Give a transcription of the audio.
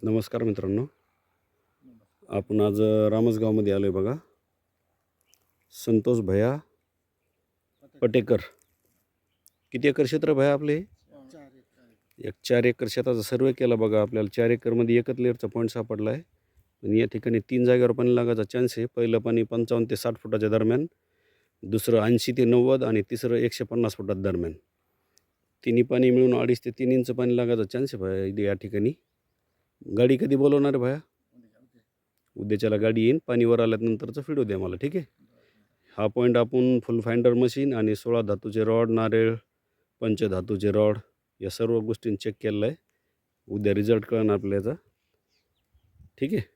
नमस्कार मित्रांनो, आपण आज रामसगावमध्ये आलो आहे बघा. संतोष भैया पटेकर. किती एकर क्षेत्र भैया आपले? 4 एकर शेताचा सर्वे केला बघा. आपल्याला 4 एकरमध्ये एकच लेअरचा पॉईंट सापडला आहे. आणि या ठिकाणी 3 जागेवर पाणी लागायचा चान्स आहे. पहिलं पाणी 55 ते 60 फुटाच्या दरम्यान, दुसरं 80 ते 90 आणि तिसरं 150 फुटात दरम्यान. तिन्ही पाणी मिळून 2.5 ते 3 इंच पाणी लागायचा चान्स आहे भैया या ठिकाणी. गाडी कधी बोलवणार आहे भैया? उद्याच्याला गाडी येईन. पाणी वर आल्यानंतरचा व्हिडिओ द्या मला, ठीक आहे. हा पॉईंट आपण फुल फाइंडर मशीन आणि 16 धातूचे रॉड, नारळ, पंचधातूचे रॉड या सर्व गोष्टींनी चेक केलेला आहे. उद्या रिझल्ट कळणार आपल्याचा, ठीक आहे.